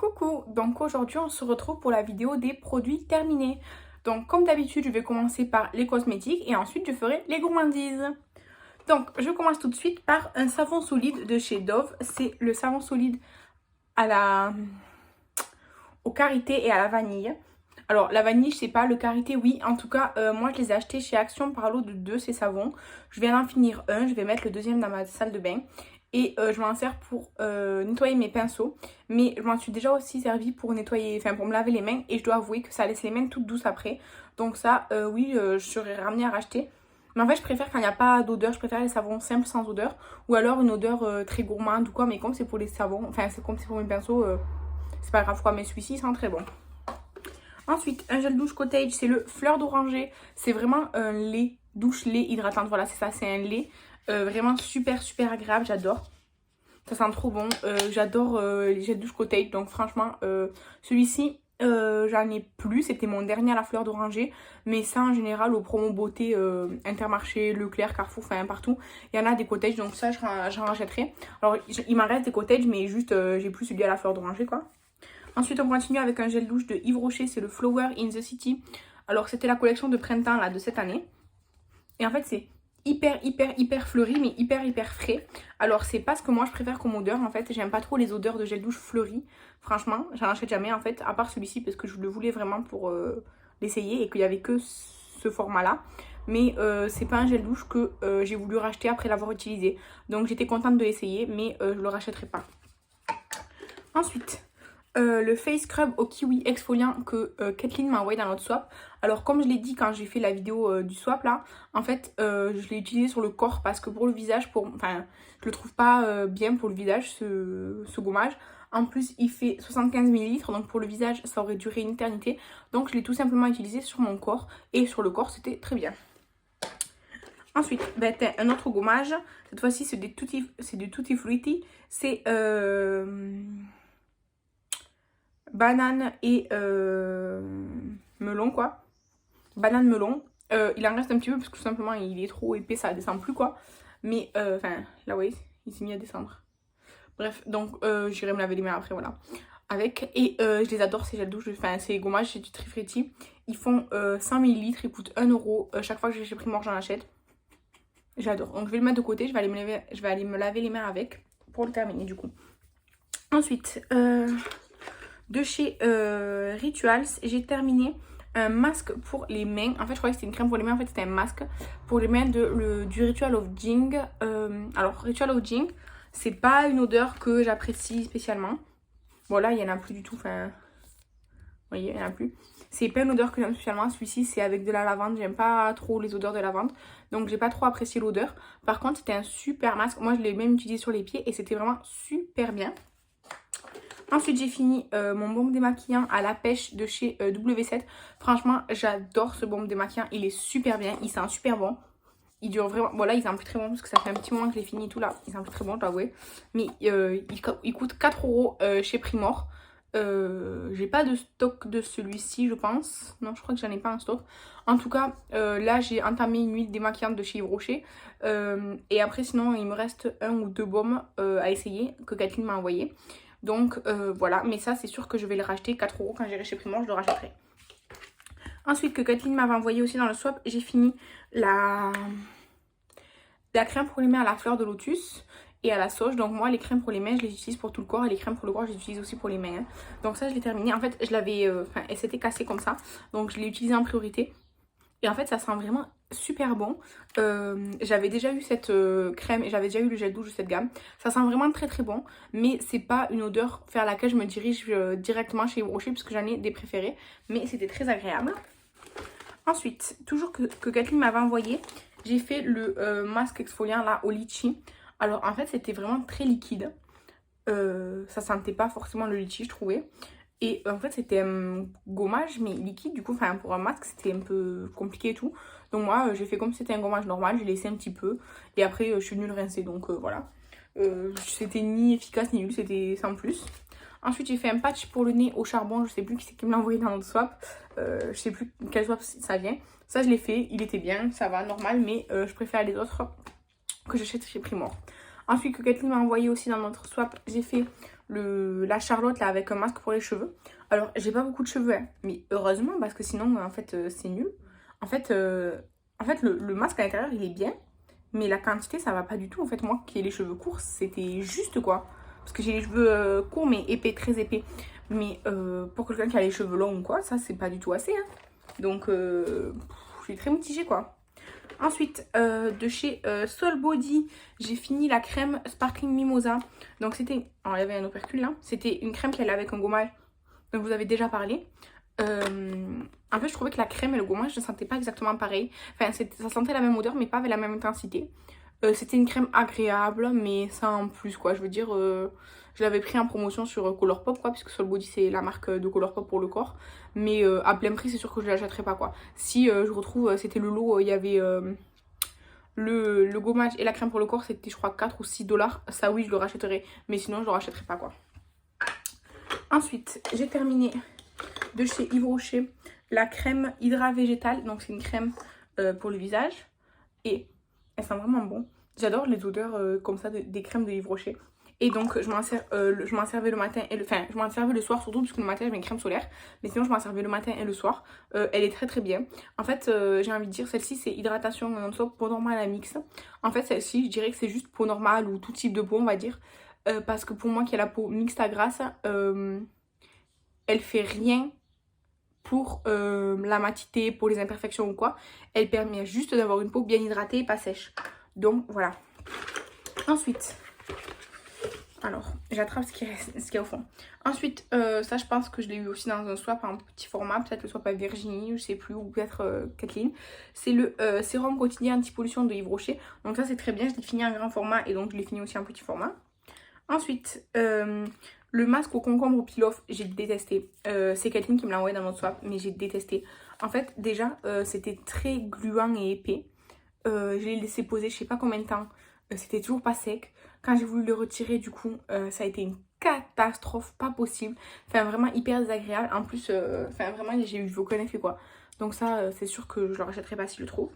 Coucou, donc aujourd'hui on se retrouve pour la vidéo des produits terminés. Donc comme d'habitude je vais commencer par les cosmétiques et ensuite je ferai les gourmandises. Donc je commence tout de suite par un savon solide de chez Dove. C'est le savon solide au karité et à la vanille. Alors la vanille je sais pas, le karité oui, en tout cas moi je les ai achetés chez Action par lot de deux ces savons. Je viens d'en finir un, je vais mettre le deuxième dans ma salle de bain. Et je m'en sers pour nettoyer mes pinceaux. Mais je m'en suis déjà aussi servi pour nettoyer, enfin pour me laver les mains. Et je dois avouer que ça laisse les mains toutes douces après. Donc ça, oui, je serais ramenée à racheter. Mais en fait, je préfère quand il n'y a pas d'odeur. Je préfère les savons simples sans odeur. Ou alors une odeur très gourmande ou quoi. Mais comme c'est pour les savons, enfin c'est comme c'est pour mes pinceaux, c'est pas grave quoi. Mais celui-ci sent très bon. Ensuite, un gel douche cottage, c'est le fleur d'oranger. C'est vraiment un lait, douche lait hydratante. Voilà, c'est ça, c'est un lait. Vraiment super agréable, j'adore. Ça sent trop bon. J'adore les gels douche cottage. Donc franchement, celui-ci, j'en ai plus. C'était mon dernier à la fleur d'oranger. Mais ça, en général, au promo beauté, Intermarché, Leclerc, Carrefour, enfin partout, il y en a des cottages. Donc ça, j'en rachèterai. Alors, il m'en reste des cottages, mais juste, j'ai plus celui à la fleur d'oranger, quoi. Ensuite, on continue avec un gel douche de Yves Rocher. C'est le Flower in the City. Alors, c'était la collection de printemps là, de cette année. Et en fait, c'est hyper fleuri, mais hyper frais. Alors, c'est pas ce que moi je préfère comme odeur. En fait, j'aime pas trop les odeurs de gel douche fleuri. Franchement, j'en achète jamais en fait, à part celui-ci parce que je le voulais vraiment pour l'essayer et qu'il y avait que ce format-là. Mais c'est pas un gel douche que j'ai voulu racheter après l'avoir utilisé. Donc, j'étais contente de l'essayer, mais je le rachèterai pas. Ensuite, le face scrub au kiwi exfoliant que Kathleen m'a envoyé dans notre swap. Alors comme je l'ai dit quand j'ai fait la vidéo du swap là, en fait je l'ai utilisé sur le corps parce que pour le visage, enfin je le trouve pas bien pour le visage ce gommage. En plus il fait 75 ml, donc pour le visage ça aurait duré une éternité. Donc je l'ai tout simplement utilisé sur mon corps et sur le corps c'était très bien. Ensuite, un autre gommage, cette fois-ci c'est du Tutti Frutti, c'est banane et melon quoi. Banane melon. Il en reste un petit peu parce que tout simplement il est trop épais, ça descend plus quoi. Mais enfin là oui, il s'est mis à descendre. Bref, donc j'irai me laver les mains après voilà. Avec et je les adore ces gels douche, enfin ces gommages chez Tutti Frutti. Ils font 100 ml, ils coûtent 1 euro. Chaque fois que j'ai chez Primor j'en achète. J'adore. Donc je vais le mettre de côté, je vais aller me laver les mains avec pour le terminer du coup. Ensuite, de chez Rituals, j'ai terminé un masque pour les mains. En fait, je croyais que c'était une crème pour les mains. En fait, c'était un masque pour les mains du Ritual of Jing. Alors, Ritual of Jing, c'est pas une odeur que j'apprécie spécialement. Bon, là, il y en a plus du tout. Enfin, vous voyez, il y en a plus. C'est pas une odeur que j'aime spécialement. Celui-ci, c'est avec de la lavande. J'aime pas trop les odeurs de lavande. Donc, j'ai pas trop apprécié l'odeur. Par contre, c'était un super masque. Moi, je l'ai même utilisé sur les pieds et c'était vraiment super bien. Ensuite, j'ai fini mon baume démaquillant à la pêche de chez W7. Franchement, j'adore ce baume démaquillant. Il est super bien. Il sent super bon. Il dure vraiment... Bon, là, il sent plus très bon parce que ça fait un petit moment que je l'ai fini et tout là. Il sent plus très bon, je dois avouer. Mais il coûte 4 € chez Primor. J'ai pas de stock de celui-ci, je pense. Non, je crois que j'en ai pas en stock. En tout cas, là, j'ai entamé une huile démaquillante de chez Yves Rocher. Et après, sinon, il me reste un ou deux baumes à essayer que Kathleen m'a envoyé. Donc voilà, mais ça c'est sûr que je vais le racheter 4 € quand j'irai chez Primor, je le rachèterai. Ensuite que Kathleen m'avait envoyé aussi dans le swap, j'ai fini la crème pour les mains à la fleur de lotus et à la sauge. Donc moi les crèmes pour les mains je les utilise pour tout le corps et les crèmes pour le corps je les utilise aussi pour les mains. Hein. Donc ça je l'ai terminé, en fait je l'avais, elle s'était cassée comme ça, donc je l'ai utilisée en priorité. Et en fait ça sent vraiment super bon. J'avais déjà eu cette crème et j'avais déjà eu le gel douche de cette gamme. Ça sent vraiment très bon. Mais c'est pas une odeur vers laquelle je me dirige directement chez Yves Rocher parce que j'en ai des préférés. Mais c'était très agréable. Ensuite, toujours que Kathleen m'avait envoyé, j'ai fait le masque exfoliant là au litchi. Alors en fait c'était vraiment très liquide. Ça sentait pas forcément le litchi je trouvais. Et en fait c'était un gommage mais liquide, du coup enfin pour un masque c'était un peu compliqué et tout. Donc moi j'ai fait comme si c'était un gommage normal, j'ai laissé un petit peu. Et après je suis venue le rincer, donc voilà. C'était ni efficace ni nul, c'était sans plus. Ensuite j'ai fait un patch pour le nez au charbon, je sais plus qui c'est qui me l'a envoyé dans notre swap. Je sais plus quel swap ça vient. Ça je l'ai fait, il était bien, ça va, normal, mais je préfère les autres que j'achète chez Primor. Ensuite que Kathleen m'a envoyé aussi dans notre swap, j'ai fait la Charlotte là avec un masque pour les cheveux. Alors j'ai pas beaucoup de cheveux hein, mais heureusement parce que sinon en fait c'est nul. En fait, le masque à l'intérieur il est bien, mais la quantité ça va pas du tout. En fait moi qui ai les cheveux courts c'était juste quoi. Parce que j'ai les cheveux courts mais épais, très épais. Mais pour quelqu'un qui a les cheveux longs ou quoi, ça c'est pas du tout assez. Hein. Donc je suis très mitigée quoi. Ensuite, de chez Soul Body, j'ai fini la crème Sparkling Mimosa. Donc c'était, alors il y avait un opercule là, c'était une crème qu'elle avait avec un gommage, dont vous avez déjà parlé. En fait, je trouvais que la crème et le gommage ne sentaient pas exactement pareil. Enfin, ça sentait la même odeur, mais pas avec la même intensité. C'était une crème agréable, mais sans plus quoi. Je veux dire, je l'avais pris en promotion sur Colourpop quoi, puisque Soul Body c'est la marque de Colourpop pour le corps. Mais à plein prix, c'est sûr que je ne l'achèterai pas quoi. Si je retrouve, c'était le lot, il y avait le gommage et la crème pour le corps, c'était je crois 4 ou 6 dollars. Ça oui, je le rachèterai, mais sinon je le rachèterai pas quoi. Ensuite, j'ai terminé de chez Yves Rocher la crème Hydra Végétale. Donc c'est une crème pour le visage et elle sent vraiment bon. J'adore les odeurs comme ça des crèmes de Yves Rocher. Et donc je m'en servais le matin et enfin je m'en servais le soir surtout parce que le matin j'avais une crème solaire. Mais sinon je m'en servais le matin et le soir. Elle est très très bien. En fait j'ai envie de dire celle-ci c'est hydratation non-stop peau normale à mix. En fait celle-ci je dirais que c'est juste peau normale ou tout type de peau on va dire. Parce que pour moi qui a la peau mixte à grasse, elle fait rien pour la matité, pour les imperfections ou quoi. Elle permet juste d'avoir une peau bien hydratée et pas sèche. Donc voilà. Ensuite, alors j'attrape ce qu'il y a au fond. Ensuite, ça je pense que je l'ai eu aussi dans un swap en petit format. Peut-être le swap à Virginie, je sais plus, ou peut-être Kathleen. C'est le sérum quotidien anti-pollution de Yves Rocher. Donc ça c'est très bien, je l'ai fini en grand format et donc je l'ai fini aussi en petit format. Ensuite, le masque au concombre peel-off, j'ai détesté. C'est Kathleen qui me l'a envoyé dans notre swap, mais j'ai détesté. En fait, déjà, c'était très gluant et épais. Je l'ai laissé poser je sais pas combien de temps. C'était toujours pas sec. Quand j'ai voulu le retirer, du coup, ça a été une catastrophe, pas possible. Enfin, vraiment hyper désagréable. En plus, enfin, vraiment, j'ai eu aucun effet, quoi. Donc ça, c'est sûr que je le rachèterai pas si je le trouve.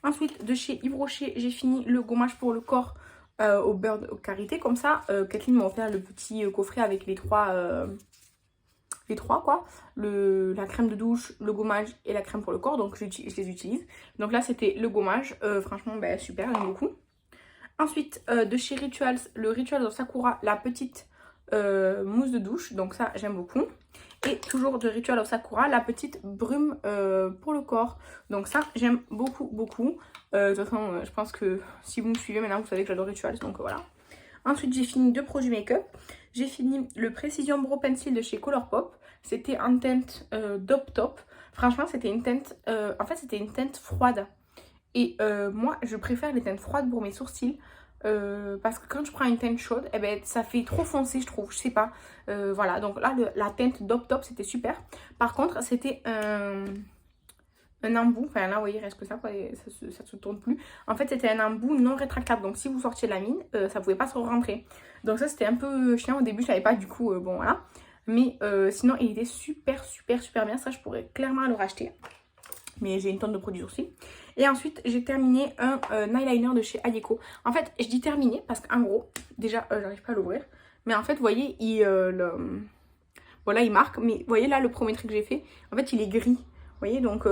Ensuite, de chez Yves Rocher, j'ai fini le gommage pour le corps au beurre de karité. Comme ça, Kathleen m'a offert le petit coffret avec les trois quoi. La crème de douche, le gommage et la crème pour le corps. Donc je les utilise. Donc là, c'était le gommage. Franchement, ben, super, j'aime beaucoup. Ensuite, de chez Rituals, le Rituals of Sakura, la petite mousse de douche. Donc ça, j'aime beaucoup. Et toujours de Ritual of Sakura, la petite brume pour le corps. Donc ça, j'aime beaucoup, beaucoup. De toute façon, je pense que si vous me suivez maintenant, vous savez que j'adore Rituals. Donc voilà. Ensuite, j'ai fini deux produits make-up. J'ai fini le Precision Brow Pencil de chez Colourpop. C'était en teinte Dop Top. Franchement, c'était une teinte... en fait, c'était une teinte froide. Et moi, je préfère les teintes froides pour mes sourcils. Parce que quand je prends une teinte chaude, eh ben, ça fait trop foncé je trouve, je sais pas. Voilà, donc là la teinte Dop Top c'était super. Par contre c'était un embout, enfin là vous voyez il reste que ça, quoi, ça se tourne plus. En fait c'était un embout non rétractable, donc si vous sortiez de la mine, ça pouvait pas se rentrer. Donc ça c'était un peu chiant au début, je savais pas du coup, bon voilà. Mais sinon il était super bien, ça je pourrais clairement le racheter. Mais j'ai une tonne de produits sourcils. Et ensuite, j'ai terminé un eyeliner de chez Ayeko. En fait, je dis terminé parce qu'en gros, déjà, j'arrive pas à l'ouvrir. Mais en fait, vous voyez, voilà, il marque. Mais vous voyez là, le premier trait que j'ai fait, en fait, il est gris. Vous voyez, donc...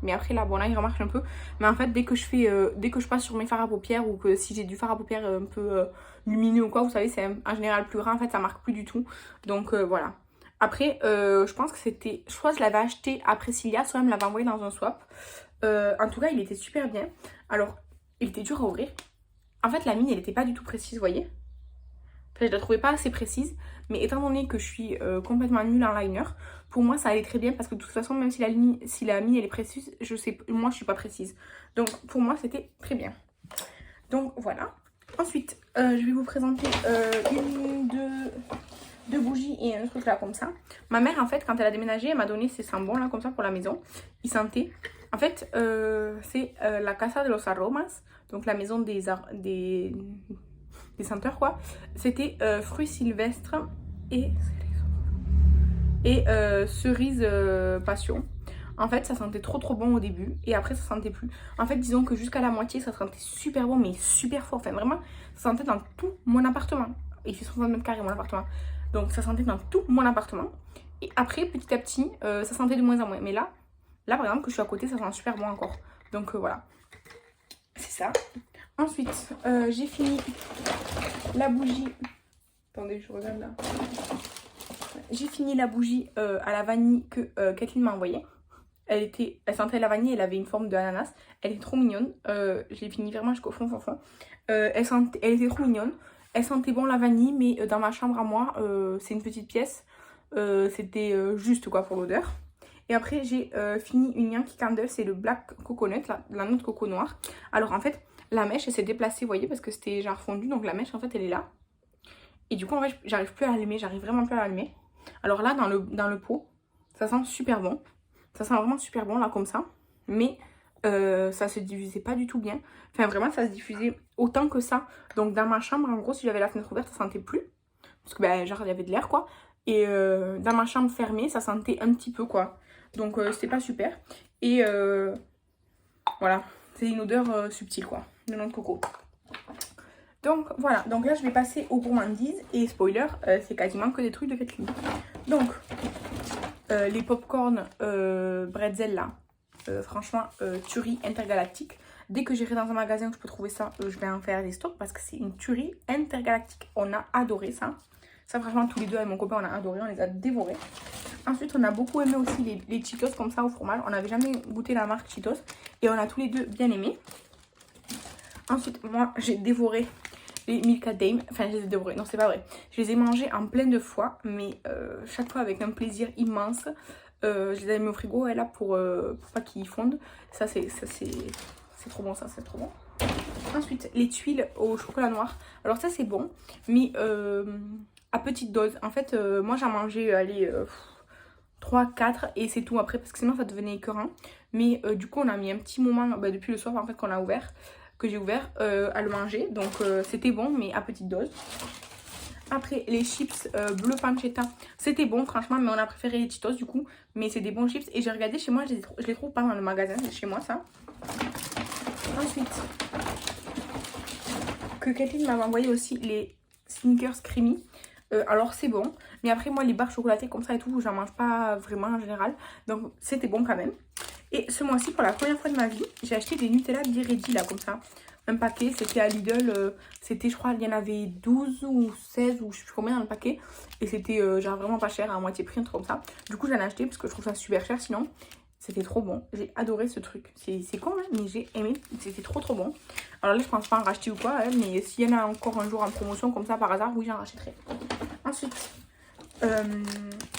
Mais après, là, bon, là, il remarque un peu. Mais en fait, dès que je passe sur mes fards à paupières ou que si j'ai du fard à paupières un peu lumineux ou quoi, vous savez, c'est en général plus grand. En fait, ça marque plus du tout. Donc, voilà. Après, je pense que c'était... Soit je l'avais acheté à Priscilla, soit elle me l'avait envoyé dans un swap. En tout cas, il était super bien. Alors, il était dur à ouvrir. En fait, la mine, elle n'était pas du tout précise, vous voyez. Enfin, je la trouvais pas assez précise. Mais étant donné que je suis complètement nulle en liner, pour moi, ça allait très bien. Parce que de toute façon, même si la mine, elle est précise, moi, je suis pas précise. Donc, pour moi, c'était très bien. Donc, voilà. Ensuite, je vais vous présenter deux bougies et un truc là comme ça. Ma mère en fait quand elle a déménagé elle m'a donné ces sambons là comme ça pour la maison. Ils sentaient. En fait c'est la Casa de los Aromas. Donc la maison des senteurs quoi. C'était fruits sylvestres et cerise passion. En fait ça sentait trop bon au début et après ça sentait plus. En fait disons que jusqu'à la moitié ça sentait super bon mais super fort. Enfin vraiment ça sentait dans tout mon appartement. Et il fait 60 mètres carrés mon appartement. Donc ça sentait dans tout mon appartement. Et après, petit à petit, ça sentait de moins en moins. Mais là par exemple, que je suis à côté, ça sent super bon encore. Donc voilà. C'est ça. Ensuite, j'ai fini la bougie. Attendez, je regarde là. J'ai fini la bougie à la vanille que Kathleen m'a envoyée. Elle sentait la vanille, elle avait une forme de ananas. Elle est trop mignonne. Je l'ai fini vraiment jusqu'au fond. Elle était trop mignonne. Elle sentait bon la vanille, mais dans ma chambre à moi, c'est une petite pièce. C'était juste quoi pour l'odeur. Et après, j'ai fini une Yankee Candle, c'est le Black Coconut, la noix de coco noire. Alors en fait, la mèche, elle s'est déplacée, vous voyez, parce que c'était genre fondu. Donc la mèche, en fait, elle est là. Et du coup, en fait, j'arrive plus à l'allumer, j'arrive vraiment plus à l'allumer. Alors là, dans le pot, ça sent super bon. Ça sent vraiment super bon, là, comme ça. Mais ça se diffusait pas du tout bien. Enfin, vraiment, ça se diffusait autant que ça. Donc dans ma chambre, en gros, si j'avais la fenêtre ouverte, ça sentait plus. Parce que, ben, genre, il y avait de l'air, quoi. Et dans ma chambre fermée, ça sentait un petit peu, quoi. Donc c'était pas super. Et voilà, c'est une odeur subtile quoi, de noix de coco. Donc voilà, donc là je vais passer aux gourmandises. Et spoiler, c'est quasiment que des trucs de Kathleen. Donc les popcorn bretzel là, franchement tuerie intergalactique. Dès que j'irai dans un magasin où je peux trouver ça, je vais en faire des stocks parce que c'est une tuerie intergalactique. On a adoré ça. Ça franchement tous les deux avec mon copain on a adoré, on les a dévorés. Ensuite on a beaucoup aimé aussi les Cheetos comme ça au fromage. On n'avait jamais goûté la marque Cheetos et on a tous les deux bien aimé. Ensuite moi j'ai dévoré les Milka Dame. Enfin je les ai dévorés, non c'est pas vrai. Je les ai mangés en plein de fois mais chaque fois avec un plaisir immense. Je les ai mis au frigo là pour pas qu'ils fondent. Ça c'est trop bon, ça c'est trop bon. Ensuite les tuiles au chocolat noir. Alors ça c'est bon mais à petite dose. En fait, moi j'en mangeais, allez, 3, 4 et c'est tout après parce que sinon ça devenait écœurant. Mais du coup, on a mis un petit moment, depuis le soir en fait, que j'ai ouvert à le manger. Donc c'était bon, mais à petite dose. Après, les chips bleu pancetta, c'était bon franchement, mais on a préféré les Cheetos du coup. Mais c'est des bons chips et j'ai regardé chez moi, je les trouve pas dans le magasin, c'est chez moi ça. Ensuite, que Kathleen m'avait envoyé aussi les Snickers Creamy. Alors c'est bon, mais après moi les barres chocolatées comme ça et tout, j'en mange pas vraiment en général, donc c'était bon quand même. Et ce mois-ci, pour la première fois de ma vie, j'ai acheté des Nutella Biredi là comme ça, un paquet, c'était à Lidl, c'était je crois il y en avait 12 ou 16 ou je sais plus combien dans le paquet, et c'était genre vraiment pas cher, à moitié prix, un truc comme ça. Du coup j'en ai acheté parce que je trouve ça super cher sinon. C'était trop bon, j'ai adoré ce truc. C'est con hein, mais j'ai aimé, c'était trop bon. Alors là je pense pas en racheter ou quoi, hein, mais s'il y en a encore un jour en promotion comme ça par hasard, oui j'en rachèterai. Ensuite,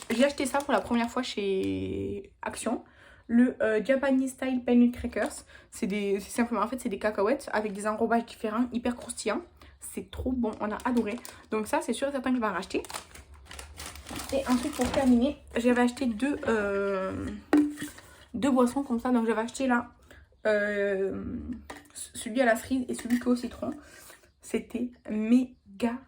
j'ai acheté ça pour la première fois chez Action. Le Japanese Style Peanut Crackers. C'est simplement, en fait c'est des cacahuètes avec des enrobages différents, hyper croustillants. C'est trop bon, on a adoré. Donc ça c'est sûr et certain que je vais en racheter. Et ensuite pour terminer, j'avais acheté deux boissons comme ça. Donc j'avais acheté là celui à la cerise et celui qui est au citron. C'était méga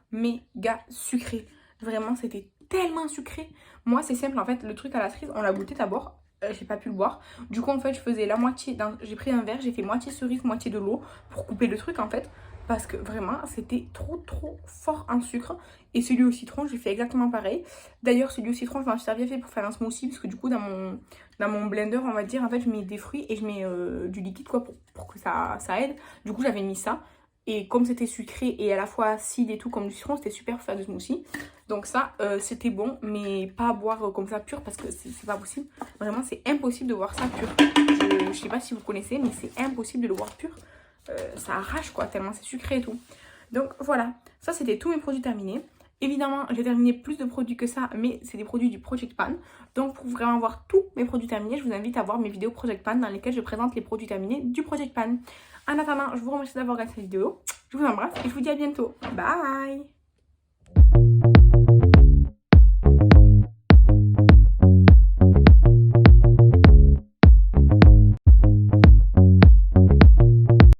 sucré. Vraiment c'était tellement sucré. Moi c'est simple en fait, le truc à la cerise on l'a goûté d'abord. J'ai pas pu le boire. Du coup en fait je faisais la moitié, j'ai pris un verre, j'ai fait moitié cerise, moitié de l'eau pour couper le truc en fait. Parce que vraiment c'était trop fort en sucre. Et celui au citron j'ai fait exactement pareil. D'ailleurs celui au citron je m'en suis servi fait pour faire un smoothie. Parce que du coup dans mon blender on va dire en fait je mets des fruits et je mets du liquide quoi pour que ça aide. Du coup j'avais mis ça. Et comme c'était sucré et à la fois acide et tout comme du citron, c'était super pour faire du smoothie. Donc ça, c'était bon, mais pas à boire comme ça pur parce que c'est pas possible. Vraiment, c'est impossible de boire ça pur. Je sais pas si vous connaissez, mais c'est impossible de le boire pur. Ça arrache quoi, tellement c'est sucré et tout. Donc voilà, ça c'était tous mes produits terminés. Évidemment, j'ai terminé plus de produits que ça, mais c'est des produits du Project Pan. Donc pour vraiment voir tous mes produits terminés, je vous invite à voir mes vidéos Project Pan dans lesquelles je présente les produits terminés du Project Pan. En attendant, je vous remercie d'avoir regardé cette vidéo. Je vous embrasse et je vous dis à bientôt. Bye!